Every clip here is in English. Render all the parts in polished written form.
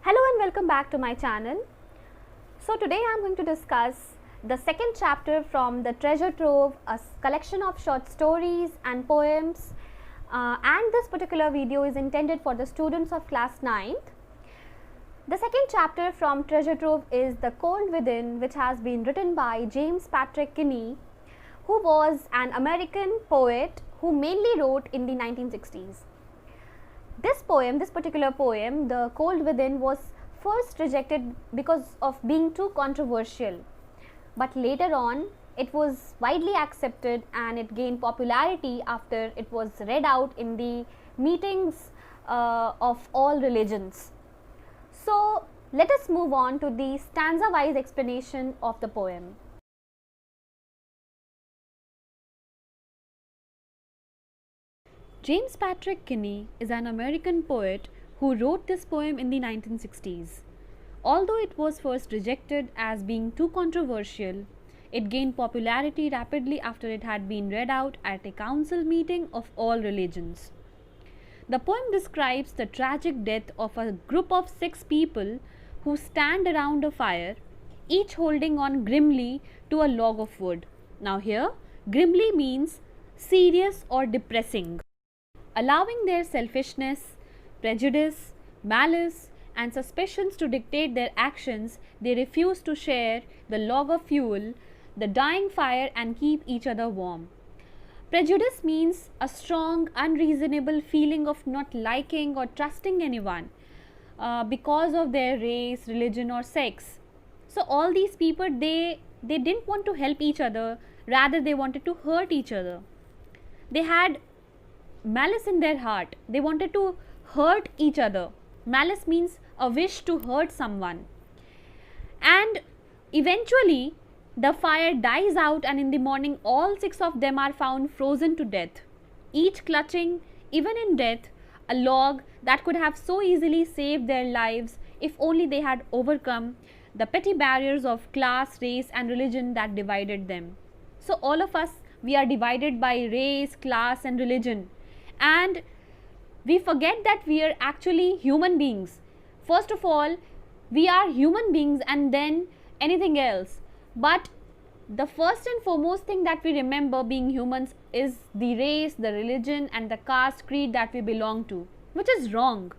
Hello and welcome back to my channel. So today I am going to discuss the second chapter from the Treasure Trove, a collection of short stories and poems, and this particular video is intended for the students of class 9th. The second chapter from Treasure Trove is The Cold Within, which has been written by James Patrick Kinney, who was an American poet who mainly wrote in the 1960s. This particular poem, The Cold Within, was first rejected because of being too controversial. But later on, it was widely accepted and it gained popularity after it was read out in the meetings of all religions. So, let us move on to the stanza-wise explanation of the poem. James Patrick Kinney is an American poet who wrote this poem in the 1960s. Although it was first rejected as being too controversial, it gained popularity rapidly after it had been read out at a council meeting of all religions. The poem describes the tragic death of a group of 6 people who stand around a fire, each holding on grimly to a log of wood. Now here, grimly means serious or depressing. Allowing their selfishness, prejudice, malice, and suspicions to dictate their actions, they refuse to share the log of fuel, the dying fire, and keep each other warm. Prejudice means a strong, unreasonable feeling of not liking or trusting anyone because of their race, religion, or sex. So all these people, they didn't want to help each other, rather they wanted to hurt each other. They had malice in their heart. They wanted to hurt each other. Malice means a wish to hurt someone. And eventually the fire dies out, and in the morning all 6 of them are found frozen to death, each clutching, even in death, a log that could have so easily saved their lives if only they had overcome the petty barriers of class, race, and religion that divided them. So all of us, we are divided by race, class, and religion. And we forget that we are actually human beings. First of all, we are human beings and then anything else. But the first and foremost thing that we remember being humans is the race, the religion, and the caste creed that we belong to, which is wrong.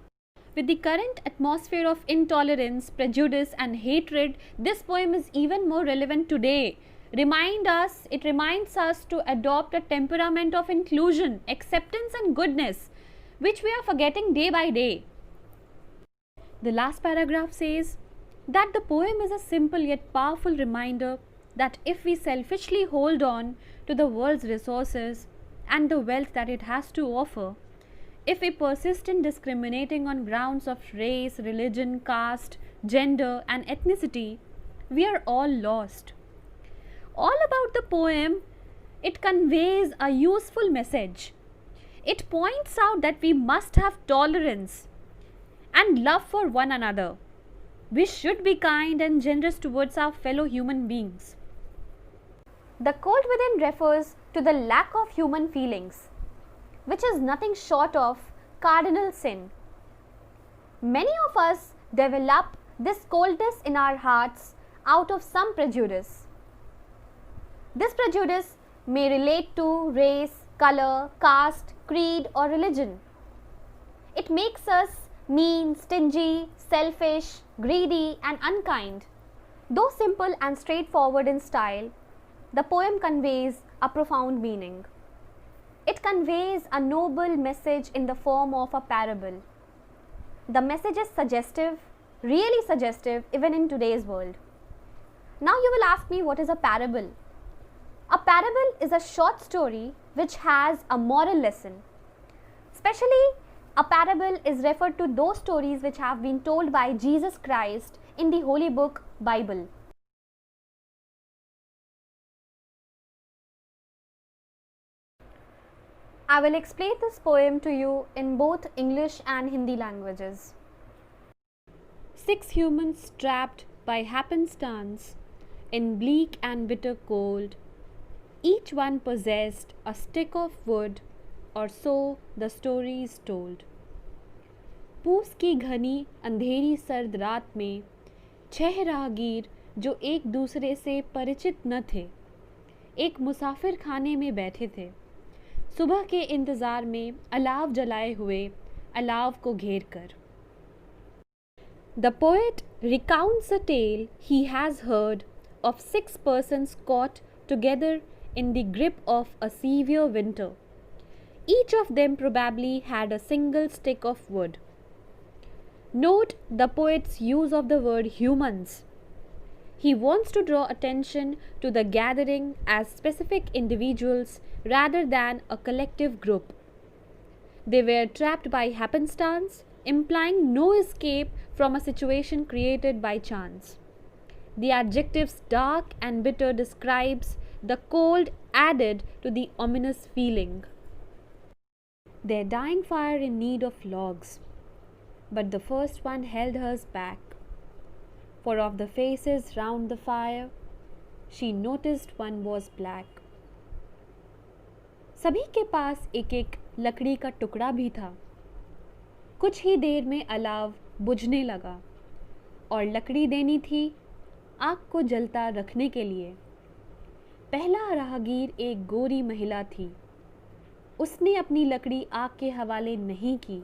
With the current atmosphere of intolerance, prejudice, and hatred, this poem is even more relevant today. It reminds us to adopt a temperament of inclusion, acceptance, and goodness, which we are forgetting day by day. The last paragraph says that the poem is a simple yet powerful reminder that if we selfishly hold on to the world's resources and the wealth that it has to offer, if we persist in discriminating on grounds of race, religion, caste, gender, and ethnicity, we are all lost. All about the poem, it conveys a useful message. It points out that we must have tolerance and love for one another. We should be kind and generous towards our fellow human beings. The cold within refers to the lack of human feelings, which is nothing short of cardinal sin. Many of us develop this coldness in our hearts out of some prejudice. This prejudice may relate to race, color, caste, creed, or religion. It makes us mean, stingy, selfish, greedy, and unkind. Though simple and straightforward in style, the poem conveys a profound meaning. It conveys a noble message in the form of a parable. The message is suggestive, really suggestive, even in today's world. Now you will ask me, what is a parable? A parable is a short story which has a moral lesson. Especially, a parable is referred to those stories which have been told by Jesus Christ in the Holy Book, Bible. I will explain this poem to you in both English and Hindi languages. 6 humans trapped by happenstance in bleak and bitter cold. Each one possessed a stick of wood, or so the story is told. पूस की घनी अंधेरी सर्द रात में 6 राहगीर जो एक दूसरे से परिचित न थे, एक मुसाफिर खाने में बैठे थे, सुबह के इंतज़ार में अलाव जलाए हुए अलाव को घेर कर। The poet recounts a tale he has heard of 6 persons caught together in the grip of a severe winter. Each of them probably had a single stick of wood. Note the poet's use of the word humans. He wants to draw attention to the gathering as specific individuals rather than a collective group. They were trapped by happenstance, implying no escape from a situation created by chance. The adjectives dark and bitter describes the cold added to the ominous feeling. Their dying fire in need of logs, but the first one held hers back. For of the faces round the fire, she noticed one was black. सभी के पास एक एक लकड़ी का टुकड़ा भी था। कुछ ही देर में अलाव बुझने लगा और लकड़ी देनी थी आग को जलता रखने के लिए। पहला राहगीर एक गोरी महिला थी। उसने अपनी लकड़ी आग के हवाले नहीं की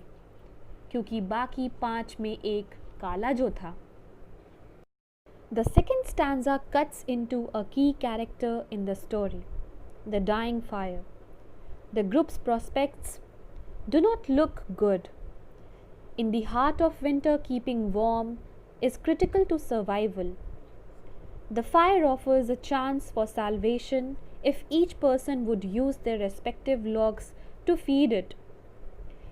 क्योंकि बाकी 5 में एक काला जो था। The second stanza cuts into a key character in the story, the dying fire. The group's prospects do not look good. In the heart of winter, keeping warm is critical to survival. The fire offers a chance for salvation if each person would use their respective logs to feed it.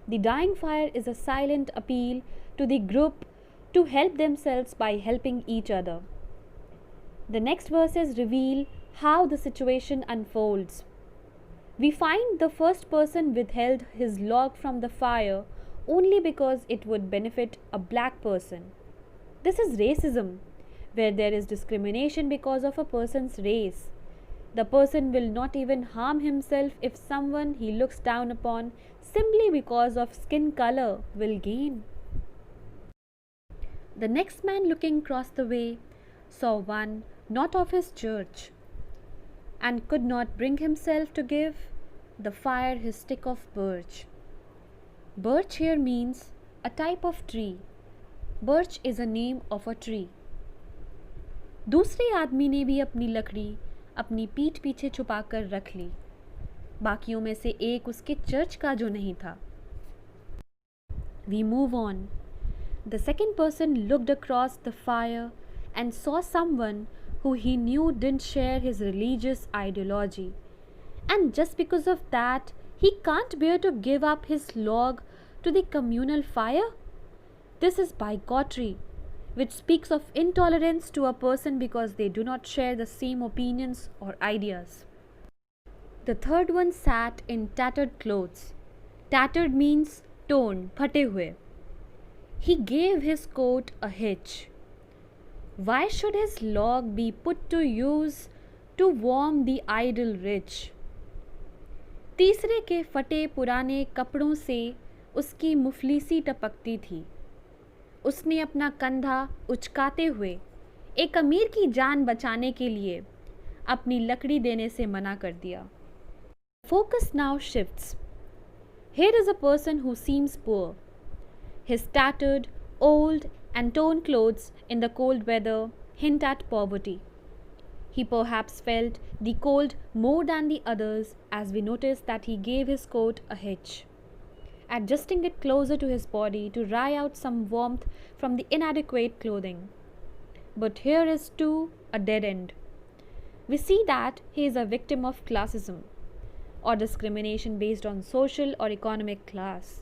The dying fire is a silent appeal to the group to help themselves by helping each other. The next verses reveal how the situation unfolds. We find the first person withheld his log from the fire only because it would benefit a black person. This is racism, where there is discrimination because of a person's race. The person will not even harm himself if someone he looks down upon simply because of skin color will gain. The next man looking across the way saw one not of his church and could not bring himself to give the fire his stick of birch. Birch here means a type of tree. Birch is a name of a tree. दूसरे आदमी ने भी अपनी लकड़ी अपनी पीठ पीछे छुपाकर रख ली, बाकियों में से एक उसके चर्च का जो नहीं था। We move on. The second person looked across the fire and saw someone who he knew didn't share his religious ideology. And just because of that, he can't bear to give up his log to the communal fire? This is bigotry, which speaks of intolerance to a person because they do not share the same opinions or ideas. The third one sat in tattered clothes. Tattered means torn, phate hue. He gave his coat a hitch. Why should his log be put to use to warm the idle rich? तीसरे के फटे पुराने कपड़ों से उसकी मुफलिसी टपकती थी। उसने अपना कंधा उचकाते हुए एक अमीर की जान बचाने के लिए अपनी लकड़ी देने से मना कर दिया। Focus now shifts. Here is a person who seems poor. His tattered, old and torn clothes in the cold weather hint at poverty. He perhaps felt the cold more than the others, as we notice that he gave his coat a hitch, adjusting it closer to his body to dry out some warmth from the inadequate clothing. But here is too a dead end. We see that he is a victim of classism or discrimination based on social or economic class,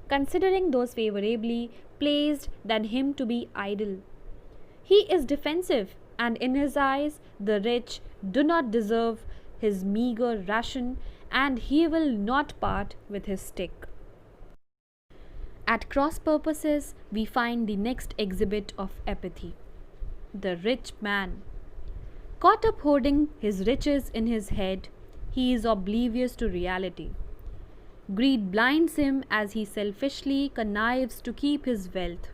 considering those favorably placed than him to be idle. He is defensive, and in his eyes the rich do not deserve his meager ration, and he will not part with his stick. At cross purposes, we find the next exhibit of apathy. The rich man. Caught up hoarding his riches in his head, he is oblivious to reality. Greed blinds him as he selfishly connives to keep his wealth.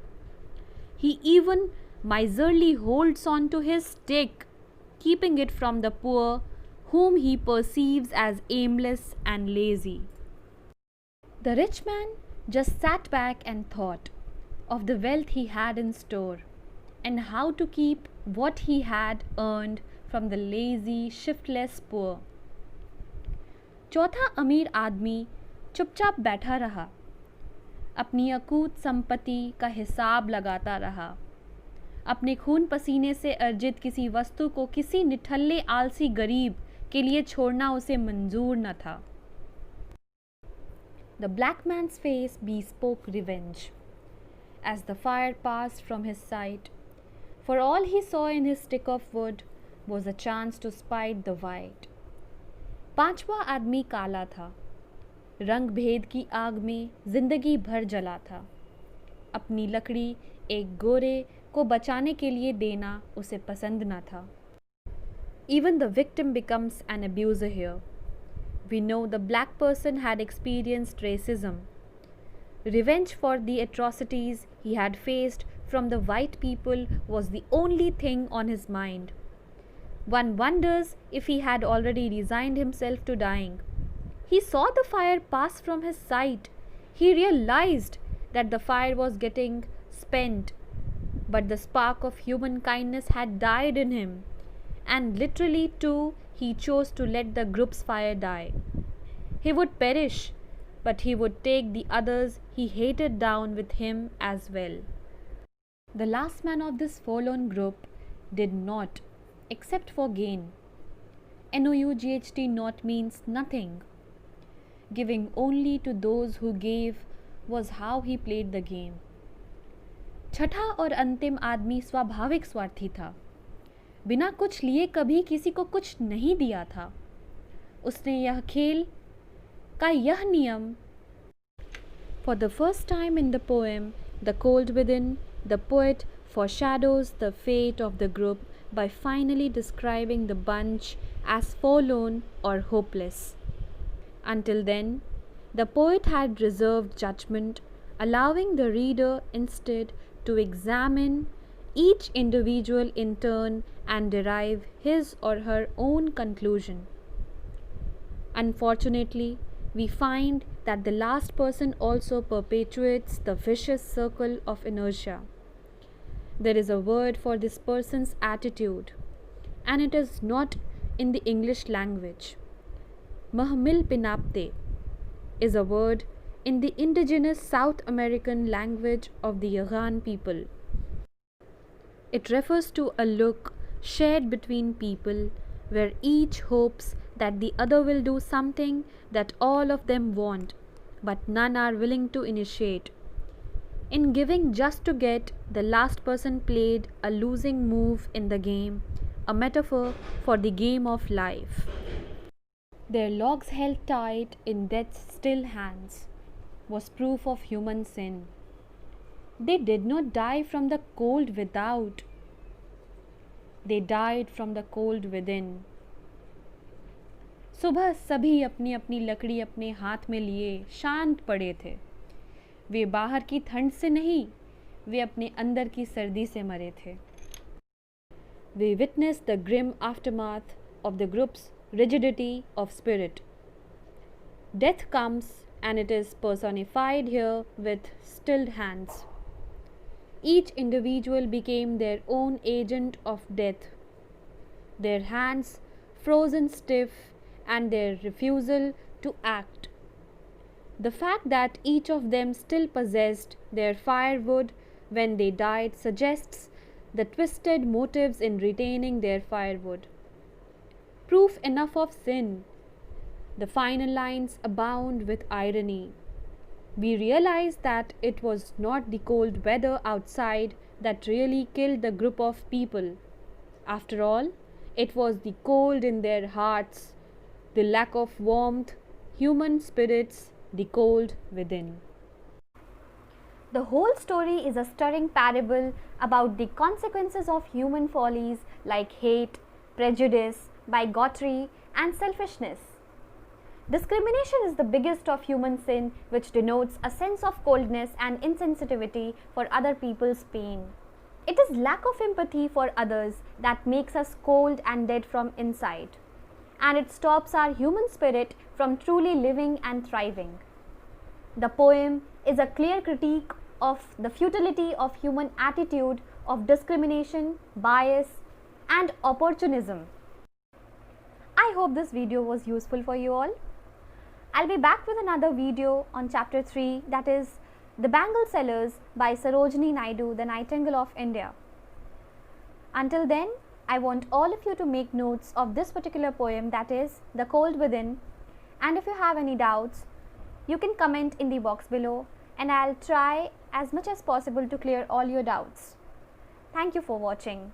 He even miserly holds on to his stick, keeping it from the poor, whom he perceives as aimless and lazy. The rich man just sat back and thought of the wealth he had in store and how to keep what he had earned from the lazy, shiftless poor. चौथा अमीर आदमी चुपचाप बैठा रहा, अपनी अकूत संपत्ति का हिसाब लगाता रहा, अपने खून पसीने से अर्जित किसी वस्तु को किसी निठल्ले आलसी गरीब के लिए छोड़ना उसे मंजूर न था. The black man's face bespoke revenge. As the fire passed from his sight, for all he saw in his stick of wood was a chance to spite the white. पांचवा आदमी काला था, रंग भेद की आग में जिंदगी भर जला था. अपनी लकड़ी एक गोरे को बचाने के लिए देना उसे पसंद न था. Even the victim becomes an abuser here. We know the black person had experienced racism. Revenge for the atrocities he had faced from the white people was the only thing on his mind. One wonders if he had already resigned himself to dying. He saw the fire pass from his sight. He realized that the fire was getting spent, but the spark of human kindness had died in him, and literally too he chose to let the group's fire die. He would perish, but he would take the others he hated down with him as well. The last man of this forlorn group did not, except for gain. NOUGHT not means nothing. Giving only to those who gave was how he played the game. छठा और अंतिम आदमी स्वाभाविक स्वार्थी था. बिना कुछ लिए कभी किसी को कुछ नहीं दिया था. उसने यह खेल का यह नियम. For the first time in the poem, The Cold Within, the poet foreshadows the fate of the group by finally describing the bunch as forlorn or hopeless. Until then, the poet had reserved judgment, allowing the reader instead to examine each individual in turn and derive his or her own conclusion. Unfortunately, we find that the last person also perpetuates the vicious circle of inertia. There is a word for this person's attitude, and it is not in the English language. Mahmil pinapte is a word in the indigenous South American language of the Yagan people. It refers to a look shared between people where each hopes that the other will do something that all of them want, but none are willing to initiate. In giving just to get, the last person played a losing move in the game, a metaphor for the game of life. Their logs held tight in death's still hands was proof of human sin. They did not die from the cold without. They died from the cold within. सुबह सभी अपनी अपनी लकड़ी अपने हाथ में लिए शांत पड़े थे. वे बाहर की ठंड से नहीं, वे अपने अंदर की सर्दी से मरे थे. We witnessed the grim aftermath of the group's rigidity of spirit. Death comes, and it is personified here with stilled hands. Each individual became their own agent of death. Their hands frozen stiff and their refusal to act. The fact that each of them still possessed their firewood when they died suggests the twisted motives in retaining their firewood. Proof enough of sin. The final lines abound with irony. We realize that it was not the cold weather outside that really killed the group of people. After all, it was the cold in their hearts, the lack of warmth, human spirits, the cold within. The whole story is a stirring parable about the consequences of human follies like hate, prejudice, bigotry, and selfishness. Discrimination is the biggest of human sin, which denotes a sense of coldness and insensitivity for other people's pain. It is lack of empathy for others that makes us cold and dead from inside, and it stops our human spirit from truly living and thriving. The poem is a clear critique of the futility of human attitude of discrimination, bias, and opportunism. I hope this video was useful for you all. I'll be back with another video on chapter 3, that is The Bangle Sellers by Sarojini Naidu, the Nightingale of India. Until then, I want all of you to make notes of this particular poem, that is The Cold Within, and if you have any doubts, you can comment in the box below and I'll try as much as possible to clear all your doubts. Thank you for watching.